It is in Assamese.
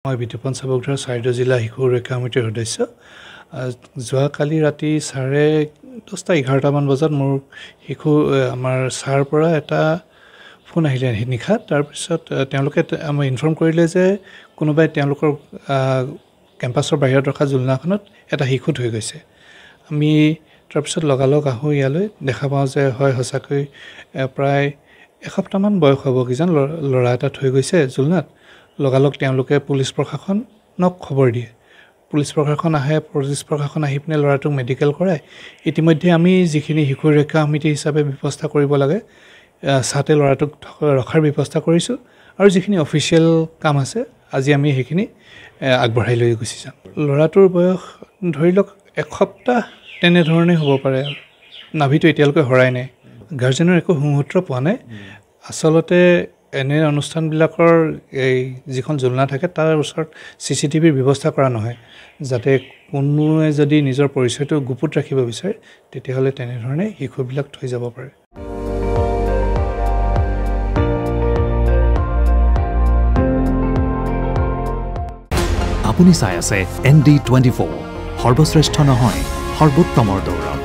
মই বিতুপন চাবুকধৰা চৰাইদেউ জিলা শিশু সুৰক্ষা সমিতিৰ সদস্য। যোৱাকালি ৰাতি 10:30-11টামান বজাত মোৰ আমাৰ ছাৰ পৰা এটা ফোন আহিলে নিশা। তাৰপিছত তেওঁলোকে আমাক ইনফৰ্ম কৰিলে যে কোনোবাই তেওঁলোকৰ কেম্পাছৰ বাহিৰত ৰখা জুলনাখনত এটা শিশু থৈ গৈছে। আমি তাৰপিছত লগালগ আহোঁ ইয়ালৈ, দেখা পাওঁ যে হয় সঁচাকৈ প্ৰায় এসপ্তাহমান বয়স হ'ব কিজান ল'ৰা এটা থৈ গৈছে জুলনাত। লগালগ তেওঁলোকে পুলিচ প্ৰশাসনক খবৰ দিয়ে। পুলিচ প্ৰশাসন আহি পিনে ল'ৰাটোক মেডিকেল কৰায়। ইতিমধ্যে আমি যিখিনি শিশু সুৰক্ষা সমিতি হিচাপে ব্যৱস্থা কৰিব লাগে, ছাতে ল'ৰাটোক ৰখাৰ ব্যৱস্থা কৰিছোঁ আৰু যিখিনি অফিচিয়েল কাম আছে আজি আমি সেইখিনি আগবঢ়াই লৈ গুচি যাম। ল'ৰাটোৰ বয়স ধৰি লওক এসপ্তাহ তেনেধৰণে হ'ব পাৰে। নাভিটো এতিয়ালৈকে হৰাই নাই। গাৰ্জেনৰ একো সুসূত্ৰ পোৱা নাই। আচলতে এনে অনুষ্ঠানবিলাকৰ যিখন জুলনা থাকে তাৰ ওচৰত CCTVৰ ব্যৱস্থা কৰা নহয়, যাতে কোনোৱে যদি নিজৰ পৰিচয়টো গুপুত ৰাখিব বিচাৰে তেতিয়াহ'লে তেনেধৰণে শিশুবিলাক থৈ যাব পাৰে। আপুনি চাই আছে ND24, সৰ্বশ্ৰেষ্ঠ নহয় সৰ্বোত্তমৰ দৌৰ।